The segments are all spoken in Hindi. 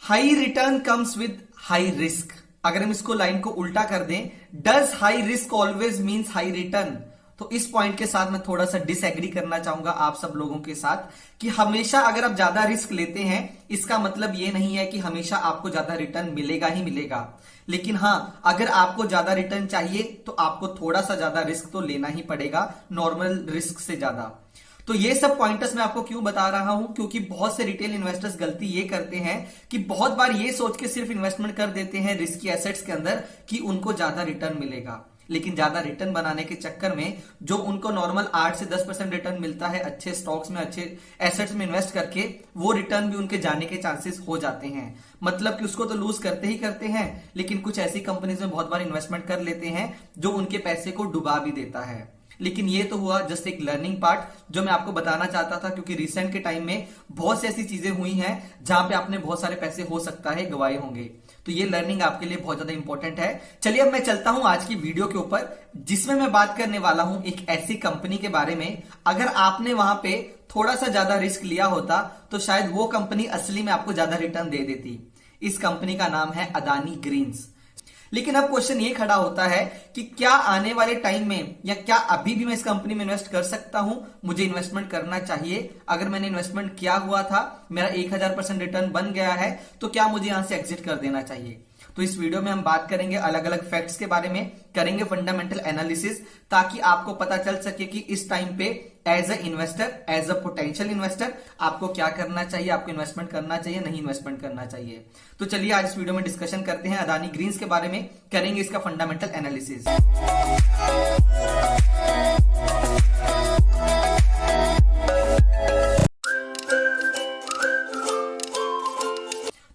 High return comes with high risk. अगर हम इसको लाइन को उल्टा कर दें, does high risk always means high return. तो इस पॉइंट के साथ मैं थोड़ा सा डिसएग्री करना चाहूंगा आप सब लोगों के साथ कि हमेशा अगर आप ज्यादा रिस्क लेते हैं इसका मतलब ये नहीं है कि हमेशा आपको ज्यादा रिटर्न मिलेगा ही मिलेगा। लेकिन हां, अगर आपको ज्यादा रिटर्न चाहिए तो आपको थोड़ा सा ज्यादा रिस्क तो लेना ही पड़ेगा, नॉर्मल रिस्क से ज्यादा। तो ये सब पॉइंटर्स मैं आपको क्यों बता रहा हूं, क्योंकि बहुत से रिटेल इन्वेस्टर्स गलती ये करते हैं कि बहुत बार ये सोच के सिर्फ इन्वेस्टमेंट कर देते हैं रिस्की एसेट्स के अंदर कि उनको ज्यादा रिटर्न मिलेगा। लेकिन ज्यादा रिटर्न बनाने के चक्कर में जो उनको नॉर्मल 8 से 10% रिटर्न मिलता है अच्छे स्टॉक्स में, अच्छे एसेट्स में इन्वेस्ट करके, वो रिटर्न भी उनके जाने के चांसेस हो जाते हैं। मतलब कि उसको तो लूज करते ही करते हैं, लेकिन कुछ ऐसी कंपनीज में बहुत बार इन्वेस्टमेंट कर लेते हैं जो उनके पैसे को डुबा भी देता है। लेकिन ये तो हुआ जस्ट एक लर्निंग पार्ट जो मैं आपको बताना चाहता था, क्योंकि रिसेंट के टाइम में बहुत सी ऐसी चीजें हुई हैं जहां पे आपने बहुत सारे पैसे हो सकता है गवाए होंगे। तो ये लर्निंग आपके लिए बहुत ज्यादा इंपॉर्टेंट है। चलिए अब मैं चलता हूं आज की वीडियो के ऊपर, जिसमें मैं बात करने वाला हूं एक ऐसी कंपनी के बारे में, अगर आपने वहां पे थोड़ा सा ज्यादा रिस्क लिया होता तो शायद वो कंपनी असली में आपको ज्यादा रिटर्न दे देती। इस कंपनी का नाम है अदानी ग्रीन्स। लेकिन अब क्वेश्चन ये खड़ा होता है कि क्या आने वाले टाइम में या क्या अभी भी मैं इस कंपनी में इन्वेस्ट कर सकता हूं, मुझे इन्वेस्टमेंट करना चाहिए। अगर मैंने इन्वेस्टमेंट किया हुआ था, मेरा 1000% रिटर्न बन गया है, तो क्या मुझे यहां से एग्जिट कर देना चाहिए। तो इस वीडियो में हम बात करेंगे अलग अलग फैक्ट्स के बारे में, करेंगे फंडामेंटल एनालिसिस, ताकि आपको पता चल सके कि इस टाइम पे as a investor, as a potential investor आपको क्या करना चाहिए, आपको इन्वेस्टमेंट करना चाहिए, नहीं इन्वेस्टमेंट करना चाहिए। तो चलिए आज इस वीडियो में डिस्कशन करते हैं अदानी ग्रीन्स के बारे में, करेंगे इसका फंडामेंटल एनालिसिस।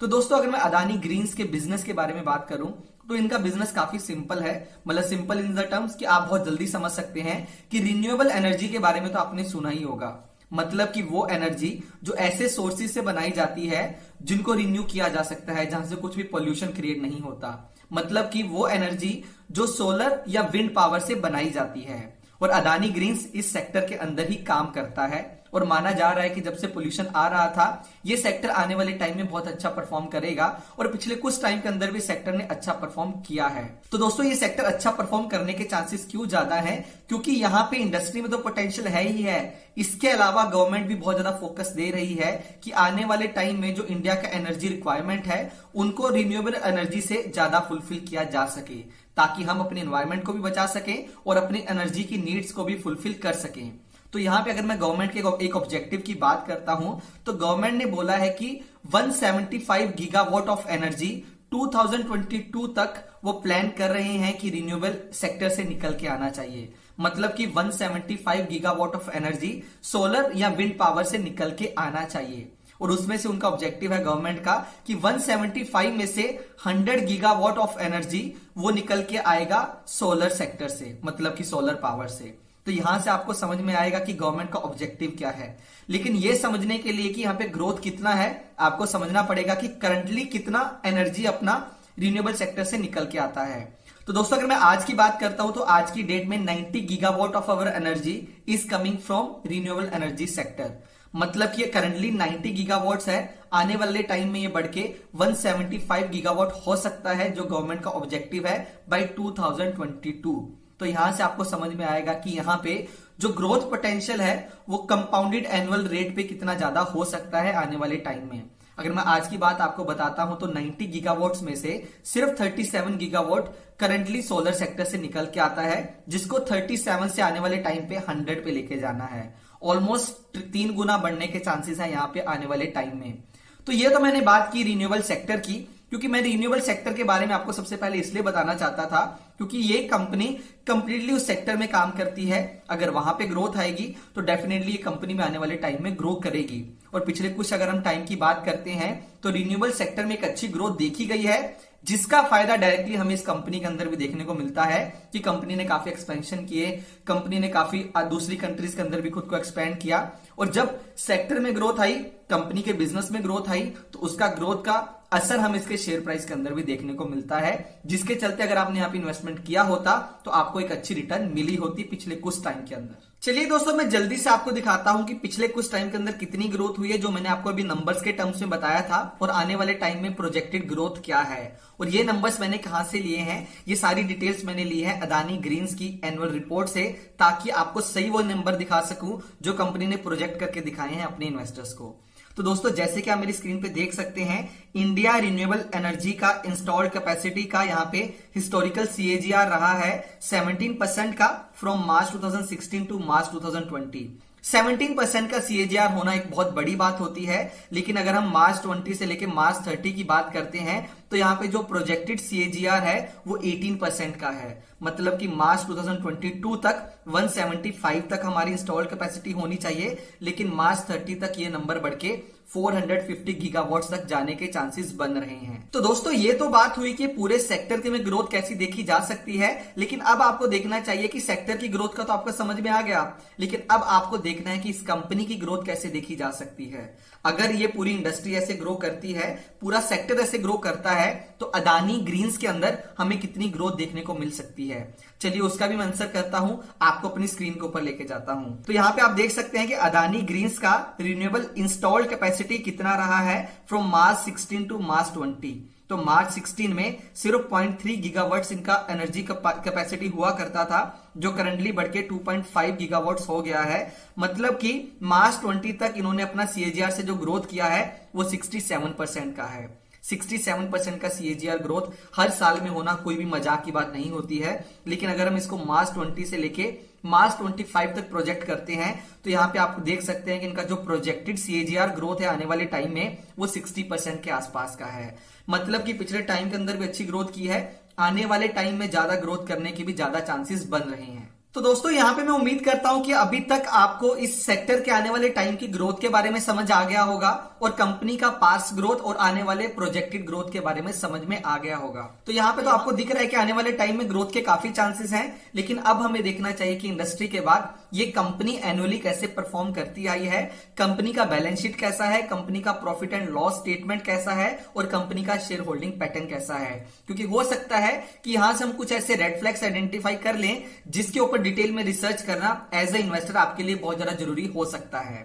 तो दोस्तों, अगर मैं अदानी ग्रीन्स के बिजनेस के बारे में बात करूं तो इनका बिजनेस काफी सिंपल है। मतलब सिंपल इन द टर्म्स कि आप बहुत जल्दी समझ सकते हैं कि रिन्यूएबल एनर्जी के बारे में तो आपने सुना ही होगा। मतलब कि वो एनर्जी जो ऐसे सोर्सेज से बनाई जाती है जिनको रिन्यू किया जा सकता है, जहां से कुछ भी पोल्यूशन क्रिएट नहीं होता। मतलब कि वो एनर्जी जो सोलर या विंड पावर से बनाई जाती है, और अदानी ग्रीन्स इस सेक्टर के अंदर ही काम करता है। और माना जा रहा है कि जब से पोल्यूशन आ रहा था, ये सेक्टर आने वाले टाइम में बहुत अच्छा परफॉर्म करेगा, और पिछले कुछ टाइम के अंदर भी सेक्टर ने अच्छा परफॉर्म किया है। तो दोस्तों, ये सेक्टर अच्छा परफॉर्म करने के चांसेस क्यों ज्यादा है, क्योंकि यहाँ पे इंडस्ट्री में तो पोटेंशियल है ही है। इसके अलावा गवर्नमेंट भी बहुत ज्यादा फोकस दे रही है कि आने वाले टाइम में जो इंडिया का एनर्जी रिक्वायरमेंट है उनको रिन्यूएबल एनर्जी से ज्यादा फुलफिल किया जा सके, ताकि हम अपने एनवायरमेंट को भी बचा सकें और अपनी एनर्जी की नीड्स को भी फुलफिल कर सकें। तो यहां पे अगर मैं गवर्नमेंट के एक ऑब्जेक्टिव की बात करता हूं तो गवर्नमेंट ने बोला है कि 175 गीगावाट ऑफ एनर्जी 2022 तक वो प्लान कर रहे हैं कि रिन्यूएबल सेक्टर से निकल के आना चाहिए। मतलब कि 175 गीगावाट ऑफ एनर्जी सोलर या विंड पावर से निकल के आना चाहिए। और उसमें से उनका ऑब्जेक्टिव है गवर्नमेंट का कि 175 में से 100 गीगावाट ऑफ एनर्जी वो निकल के आएगा सोलर सेक्टर से, मतलब कि सोलर पावर से। तो यहां से आपको समझ में आएगा कि गवर्नमेंट का ऑब्जेक्टिव क्या है। लेकिन ये समझने के लिए कि यहां पे ग्रोथ कितना है, आपको समझना पड़ेगा कि करंटली कितना एनर्जी अपना रिन्यूएबल सेक्टर से निकल के आता है। तो दोस्तों, अगर मैं आज की बात करता हूं तो आज की डेट में 90 gigawatt of our energy is coming from renewable energy sector. मतलब कि ये करंटली 90 गीगावाट्स है, आने वाले टाइम में ये बढ़ के 175 गीगावाट हो सकता है, जो गवर्नमेंट का ऑब्जेक्टिव है बाय 2022। तो यहां से आपको समझ में आएगा कि यहां पे जो ग्रोथ पोटेंशियल है वो कंपाउंडेड एनुअल रेट पे कितना ज्यादा हो सकता है आने वाले टाइम में। अगर मैं आज की बात आपको बताता हूं तो 90 गीगावाट्स में से सिर्फ 37 गीगावाट करंटली सोलर सेक्टर से निकल के आता है, जिसको 37 से आने वाले टाइम पे 100 पे लेके जाना है। ऑलमोस्ट 3 गुना बढ़ने के चांसेस है यहाँ पे आने वाले टाइम में। तो ये तो मैंने बात की रिन्यूएबल सेक्टर की, क्योंकि मैं रिन्यूएबल सेक्टर के बारे में आपको सबसे पहले इसलिए बताना चाहता था क्योंकि ये कंपनी कंप्लीटली उस सेक्टर में काम करती है। अगर वहां पे ग्रोथ आएगी तो डेफिनेटली ये कंपनी में आने वाले टाइम में ग्रो करेगी। और पिछले कुछ अगर हम टाइम की बात करते हैं तो रिन्यूएबल सेक्टर में एक अच्छी ग्रोथ देखी गई है, जिसका फायदा डायरेक्टली हमें इस कंपनी के अंदर भी देखने को मिलता है कि कंपनी ने काफी एक्सपेंशन किए, कंपनी ने काफी दूसरी कंट्रीज के अंदर भी खुद को एक्सपेंड किया। और जब सेक्टर में ग्रोथ आई कंपनी के बिजनेस में ग्रोथ आई तो उसका ग्रोथ का असर हम इसके शेयर प्राइस के अंदर भी देखने को मिलता है, जिसके चलते अगर आपने यहाँ पे इन्वेस्टमेंट किया होता तो आपको एक अच्छी रिटर्न मिली होती पिछले कुछ टाइम के अंदर। चलिए दोस्तों, मैं जल्दी से आपको दिखाता हूं कि पिछले कुछ टाइम के अंदर कितनी ग्रोथ हुई है, जो मैंने आपको अभी नंबर्स के टर्म्स में बताया था, और आने वाले टाइम में प्रोजेक्टेड ग्रोथ क्या है। और ये नंबर्स मैंने कहां से लिए हैं, ये सारी डिटेल्स मैंने ली है अदानी ग्रीन्स की एनुअल रिपोर्ट से, ताकि आपको सही वो नंबर दिखा सकूं जो कंपनी ने प्रोजेक्ट करके दिखाए हैं अपने इन्वेस्टर्स को। तो दोस्तों, जैसे कि आप मेरी स्क्रीन पे देख सकते हैं, इंडिया रिन्यूएबल एनर्जी का इंस्टॉल्ड कैपेसिटी का यहाँ पे हिस्टोरिकल सीएजीआर रहा है 17% का फ्रॉम मार्च 2016 टू मार्च 2020। 17% का सीएजीआर होना एक बहुत बड़ी बात होती है, लेकिन अगर हम मार्च 20 से लेकर मार्च 30 की बात करते हैं तो यहाँ पे जो प्रोजेक्टेड सीएजीआर है वो 18% का है। मतलब कि मार्च 2022 तक 175 तक हमारी इंस्टॉल्ड कैपेसिटी होनी चाहिए, लेकिन मार्च 30 तक ये नंबर बढ़ के 450 गीगावाट्स तक जाने के चांसेस बन रहे हैं। तो दोस्तों, ये तो बात हुई कि पूरे सेक्टर के में ग्रोथ कैसी देखी जा सकती है, लेकिन अब आपको देखना चाहिए कि सेक्टर की ग्रोथ का तो आपको समझ में आ गया, लेकिन अब आपको देखना है कि इस कंपनी की ग्रोथ कैसे देखी जा सकती है। अगर ये पूरी इंडस्ट्री ऐसे ग्रो करती है, पूरा सेक्टर ऐसे ग्रो करता है, तो अदानी ग्रीन्स के अंदर हमें कितनी ग्रोथ देखने को मिल सकती है। चलिए उसका भी मैं आंसर करता हूं, आपको अपनी स्क्रीन के ऊपर लेके जाता हूं। तो यहां पे आप देख सकते हैं कि अदानी ग्रीन्स का रिन्यूएबल इंस्टॉल्ड कैपेसिटी कितना रहा है फ्रॉम मार्च 16 टू मार्च 20। तो मार्च 16 में 0.3 गीगावाट्स इनका एनर्जी कैपेसिटी हुआ करता था, जो करंटली बढ़ के 2.5 गीगावाट्स हो गया है। मतलब कि मार्च 20 तक इन्होंने अपना सीएजीआर से जो ग्रोथ किया है वो 67% का है। 67% का सीएजीआर ग्रोथ हर साल में होना कोई भी मजाक की बात नहीं होती है, लेकिन अगर हम इसको मार्च 20 से लेके मार्च 25 तक प्रोजेक्ट करते हैं तो यहां पे आप देख सकते हैं कि इनका जो प्रोजेक्टेड सीएजीआर ग्रोथ है आने वाले टाइम में वो 60% के आसपास का है। मतलब कि पिछले टाइम के अंदर भी अच्छी ग्रोथ की है, आने वाले टाइम में ज्यादा ग्रोथ करने के भी ज्यादा चांसेस बन रहे हैं। तो दोस्तों, यहां पे मैं उम्मीद करता हूं कि अभी तक आपको इस सेक्टर के आने वाले टाइम की ग्रोथ के बारे में समझ आ गया होगा, और कंपनी का पास्ट ग्रोथ और आने वाले प्रोजेक्टेड ग्रोथ के बारे में समझ में आ गया होगा। तो यहां पे तो आपको दिख रहा है कि आने वाले टाइम में ग्रोथ के काफी चांसेस हैं, लेकिन अब हमें देखना चाहिए कि इंडस्ट्री के बाद ये कंपनी एनुअली कैसे परफॉर्म करती आई है, कंपनी का बैलेंस शीट कैसा है, कंपनी का प्रॉफिट एंड लॉस स्टेटमेंट कैसा है, और कंपनी का शेयर होल्डिंग पैटर्न कैसा है। क्योंकि हो सकता है कि यहां से हम कुछ ऐसे रेड फ्लैग्स आइडेंटिफाई कर लें जिसके ऊपर डिटेल में रिसर्च करना एज ए इन्वेस्टर आपके लिए बहुत ज्यादा जरूरी हो सकता है।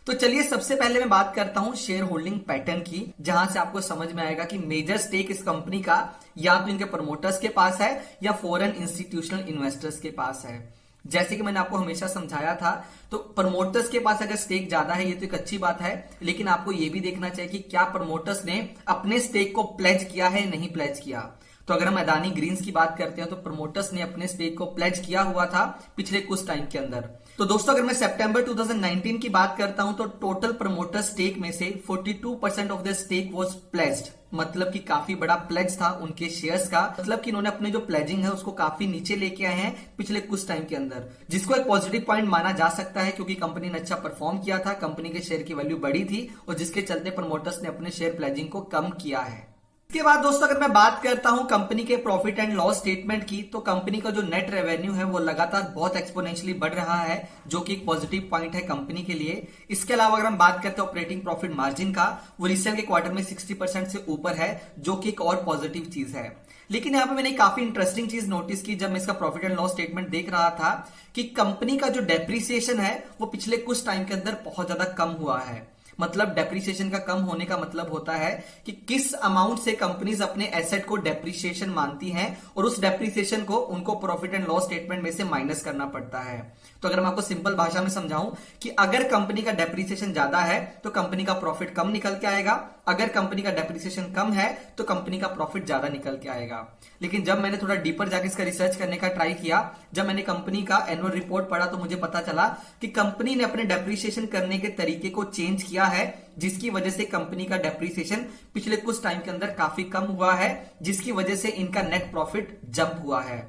तो चलिए सबसे पहले मैं बात करता हूं शेयर होल्डिंग पैटर्न की, जहां से आपको समझ में आएगा कि मेजर स्टेक इस कंपनी का या तो इनके प्रमोटर्स के पास है या फॉरेन इंस्टीट्यूशनल इन्वेस्टर्स के पास है। जैसे कि मैंने आपको हमेशा समझाया था, तो प्रमोटर्स के पास अगर स्टेक ज्यादा है ये तो एक अच्छी बात है, लेकिन आपको ये भी देखना चाहिए कि क्या प्रमोटर्स ने अपने स्टेक को प्लेज किया है, नहीं प्लेज किया। तो अगर हम अदानी ग्रीन्स की बात करते हैं तो प्रमोटर्स ने अपने स्टेक को प्लेज किया हुआ था पिछले कुछ टाइम के अंदर। तो दोस्तों, अगर मैं सितंबर 2019 की बात करता हूं तो टोटल प्रमोटर स्टेक में से 42% of the stake was pledged. मतलब कि काफी बड़ा प्लेज था उनके शेयर्स का, मतलब कि इन्होंने अपने जो प्लेजिंग है उसको काफी नीचे लेके आए हैं पिछले कुछ टाइम के अंदर, जिसको एक पॉजिटिव पॉइंट माना जा सकता है, क्योंकि कंपनी ने अच्छा परफॉर्म किया था, कंपनी के शेयर की वैल्यू बढ़ी थी, और जिसके चलते प्रमोटर्स ने अपने शेयर प्लेजिंग को कम किया है। इसके बाद दोस्तों, अगर मैं बात करता हूं कंपनी के प्रॉफिट एंड लॉस स्टेटमेंट की, तो कंपनी का जो नेट रेवेन्यू है वो लगातार बहुत एक्सपोनेंशियली बढ़ रहा है, जो कि एक पॉजिटिव पॉइंट है कंपनी के लिए। इसके अलावा अगर हम बात करते हैं ऑपरेटिंग प्रॉफिट मार्जिन का, वो रिसेंट के क्वार्टर में 60% से ऊपर है, जो कि एक और पॉजिटिव चीज है। लेकिन यहां पे मैंने काफी इंटरेस्टिंग चीज नोटिस की जब मैं इसका प्रॉफिट एंड लॉस स्टेटमेंट देख रहा था, कि कंपनी का जो डेप्रिसिएशन है वो पिछले कुछ टाइम के अंदर बहुत ज्यादा कम हुआ है। मतलब डेप्रिसिएशन का कम होने का मतलब होता है कि किस अमाउंट से कंपनीज अपने एसेट को डेप्रिसिएशन मानती हैं, और उस डेप्रिसिएशन को उनको प्रॉफिट एंड लॉस स्टेटमेंट में से माइनस करना पड़ता है। तो अगर मैं आपको सिंपल भाषा में समझाऊं कि अगर कंपनी का डेप्रिसिएशन ज्यादा है तो कंपनी का प्रॉफिट कम निकल के आएगा, अगर कंपनी का डेप्रिसिएशन कम है तो कंपनी का प्रॉफिट ज्यादा निकल के आएगा। लेकिन जब मैंने थोड़ा डीपर जाके इसका रिसर्च करने का ट्राई किया, जब मैंने कंपनी का एनुअल रिपोर्ट पढ़ा, तो मुझे पता चला कि कंपनी ने अपने डेप्रिसिएशन करने के तरीके को चेंज किया है, जिसकी वजह से कंपनी का डेप्रिसिएशन पिछले कुछ टाइम के अंदर काफी कम हुआ है, जिसकी वजह से इनका नेट प्रॉफिट जंप हुआ है।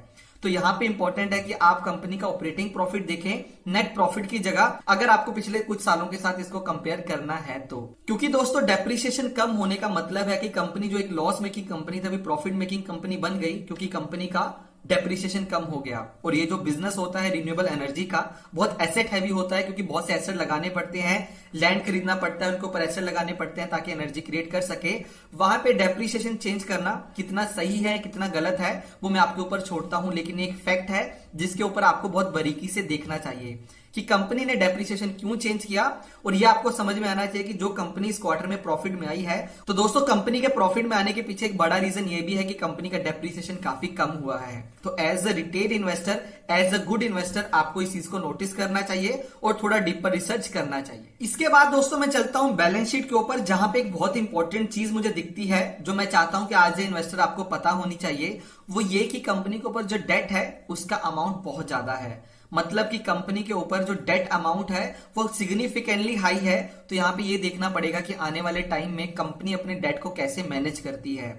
तो यहां पे इंपॉर्टेंट है कि आप कंपनी का ऑपरेटिंग प्रॉफिट देखें नेट प्रॉफिट की जगह, अगर आपको पिछले कुछ सालों के साथ इसको कंपेयर करना है तो। क्योंकि दोस्तों, डेप्रिसिएशन कम होने का मतलब है कि कंपनी जो एक लॉस मेकिंग कंपनी थी अभी प्रॉफिट मेकिंग कंपनी बन गई, क्योंकि कंपनी का डेप्रिसिएशन कम हो गया। और ये जो बिजनेस होता है रिन्यूएबल एनर्जी का, बहुत एसेट हैवी होता है, क्योंकि बहुत से एसेट लगाने पड़ते हैं, लैंड खरीदना पड़ता है, उनके ऊपर एसेट लगाने पड़ते हैं ताकि एनर्जी क्रिएट कर सके। वहां पे डेप्रिसिएशन चेंज करना कितना सही है कितना गलत है वो मैं आपके ऊपर छोड़ता हूं, लेकिन एक फैक्ट है जिसके ऊपर आपको बहुत बारीकी से देखना चाहिए कि कंपनी ने डेप्रिसिएशन क्यों चेंज किया। और ये आपको समझ में आना चाहिए कि जो कंपनी इस क्वार्टर में प्रॉफिट में आई है, तो दोस्तों कंपनी के प्रॉफिट में आने के पीछे एक बड़ा रीजन ये भी है कि कंपनी का डेप्रिसिएशन काफी कम हुआ है। तो as a retail investor, as a good investor, आपको इस चीज को नोटिस करना चाहिए और थोड़ा डीपर रिसर्च करना चाहिए। इसके बाद दोस्तों मैं चलता हूं बैलेंस शीट के ऊपर, जहां पे एक बहुत इंपॉर्टेंट चीज मुझे दिखती है जो मैं चाहता हूं कि आज ए इन्वेस्टर आपको पता होनी चाहिए। वो ये कि कंपनी के ऊपर जो डेट है उसका अमाउंट बहुत ज्यादा है। मतलब कि कंपनी के ऊपर जो डेट अमाउंट है वो सिग्निफिकेंटली हाई है। तो यहां पे ये देखना पड़ेगा कि आने वाले टाइम में कंपनी अपने डेट को कैसे मैनेज करती है।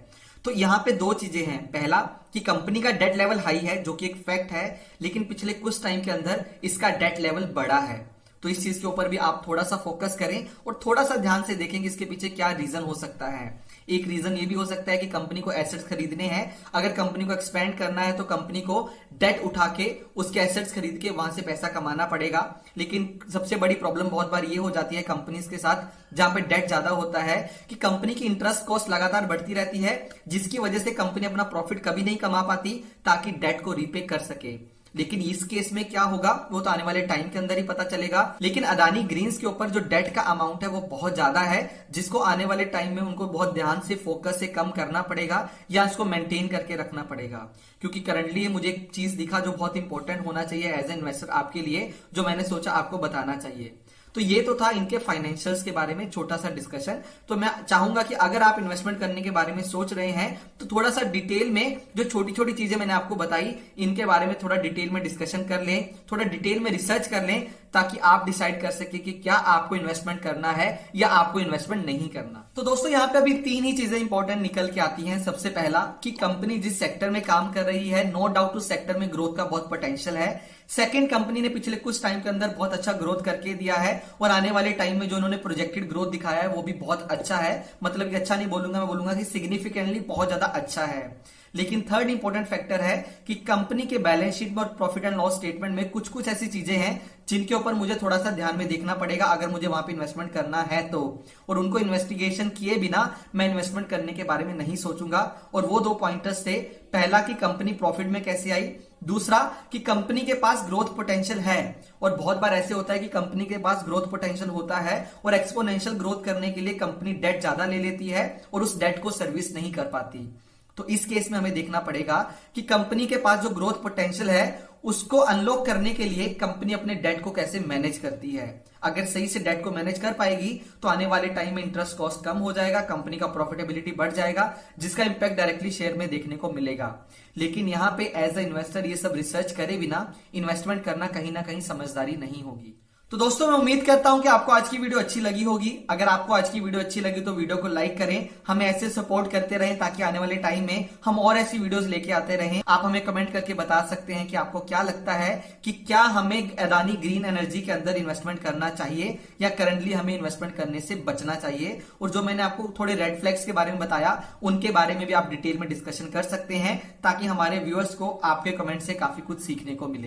तो यहां पे दो चीजें हैं, पहला कि कंपनी का डेट लेवल हाई है जो कि एक फैक्ट है, लेकिन पिछले कुछ टाइम के अंदर इसका डेट लेवल बढ़ा है। तो इस चीज के ऊपर भी आप थोड़ा सा फोकस करें और थोड़ा सा ध्यान से देखें कि इसके पीछे क्या रीजन हो सकता है। एक रीजन ये भी हो सकता है कि कंपनी को एसेट्स खरीदने हैं। अगर कंपनी को एक्सपेंड करना है तो कंपनी को डेट उठा के उसके एसेट्स खरीद के वहां से पैसा कमाना पड़ेगा। लेकिन सबसे बड़ी प्रॉब्लम बहुत बार ये हो जाती है कंपनीज के साथ जहां पे डेट ज्यादा होता है कि कंपनी की इंटरेस्ट कॉस्ट लगातार बढ़ती रहती है, जिसकी वजह से कंपनी अपना प्रॉफिट कभी नहीं कमा पाती ताकि डेट को रीपे कर सके। लेकिन इस केस में क्या होगा वो तो आने वाले टाइम के अंदर ही पता चलेगा। लेकिन अदानी ग्रीन्स के ऊपर जो डेट का अमाउंट है वो बहुत ज्यादा है, जिसको आने वाले टाइम में उनको बहुत ध्यान से फोकस से कम करना पड़ेगा या इसको मेंटेन करके रखना पड़ेगा। क्योंकि करंटली मुझे एक चीज दिखा जो बहुत इंपॉर्टेंट होना चाहिए एज ए इन्वेस्टर आपके लिए, जो मैंने सोचा आपको बताना चाहिए। तो ये तो था इनके फाइनेंशियल्स के बारे में छोटा सा डिस्कशन। तो मैं चाहूंगा कि अगर आप इन्वेस्टमेंट करने के बारे में सोच रहे हैं तो थोड़ा सा डिटेल में जो छोटी छोटी चीजें मैंने आपको बताई इनके बारे में थोड़ा डिटेल में डिस्कशन कर लें, थोड़ा डिटेल में रिसर्च कर लें, ताकि आप डिसाइड कर सके कि क्या आपको इन्वेस्टमेंट करना है या आपको इन्वेस्टमेंट नहीं करना। तो दोस्तों यहाँ पे अभी तीन ही चीजें इंपॉर्टेंट निकल के आती हैं। सबसे पहला कि कंपनी जिस सेक्टर में काम कर रही है, नो डाउट उस सेक्टर में ग्रोथ का बहुत पोटेंशियल है। सेकंड, कंपनी ने पिछले कुछ टाइम के अंदर बहुत अच्छा ग्रोथ करके दिया है और आने वाले टाइम में जो उन्होंने प्रोजेक्टेड ग्रोथ दिखाया है वो भी बहुत अच्छा है। मतलब कि अच्छा नहीं बोलूंगा, मैं बोलूंगा कि सिग्निफिकेंटली बहुत ज्यादा अच्छा है। लेकिन थर्ड इंपॉर्टेंट फैक्टर है कि कंपनी के बैलेंस शीट में और प्रॉफिट एंड लॉस स्टेटमेंट में कुछ कुछ ऐसी चीजें हैं जिनके ऊपर मुझे थोड़ा सा ध्यान में देखना पड़ेगा अगर मुझे वहां पे इन्वेस्टमेंट करना है तो। और उनको इन्वेस्टिगेशन किए बिना मैं इन्वेस्टमेंट करने के बारे में नहीं सोचूंगा। और वो दो पॉइंटर्स थे, पहला कि कंपनी प्रॉफिट में कैसे आई, दूसरा कि कंपनी के पास ग्रोथ पोटेंशियल है। और बहुत बार ऐसे होता है कि कंपनी के पास ग्रोथ पोटेंशियल होता है और एक्सपोनेंशियल ग्रोथ करने के लिए कंपनी डेट ज्यादा ले लेती है और उस डेट को सर्विस नहीं कर पाती। तो इस केस में हमें देखना पड़ेगा कि कंपनी के पास जो ग्रोथ पोटेंशियल है उसको अनलॉक करने के लिए कंपनी अपने डेट को कैसे मैनेज करती है। अगर सही से डेट को मैनेज कर पाएगी तो आने वाले टाइम में इंटरेस्ट कॉस्ट कम हो जाएगा, कंपनी का प्रॉफिटेबिलिटी बढ़ जाएगा, जिसका इंपैक्ट डायरेक्टली शेयर में देखने को मिलेगा। लेकिन यहां पे एज अ इन्वेस्टर ये सब रिसर्च करे बिना इन्वेस्टमेंट करना कहीं ना कहीं समझदारी नहीं होगी। तो दोस्तों मैं उम्मीद करता हूं कि आपको आज की वीडियो अच्छी लगी होगी। अगर आपको आज की वीडियो अच्छी लगी तो वीडियो को लाइक करें, हमें ऐसे सपोर्ट करते रहें ताकि आने वाले टाइम में हम और ऐसी वीडियोस लेके आते रहें। आप हमें कमेंट करके बता सकते हैं कि आपको क्या लगता है कि क्या हमें अदानी ग्रीन एनर्जी के अंदर इन्वेस्टमेंट करना चाहिए या करंटली हमें इन्वेस्टमेंट करने से बचना चाहिए। और जो मैंने आपको थोड़े रेड फ्लैग्स के बारे में बताया उनके बारे में भी आप डिटेल में डिस्कशन कर सकते हैं ताकि हमारे व्यूअर्स को आपके कमेंट से काफी कुछ सीखने को मिले।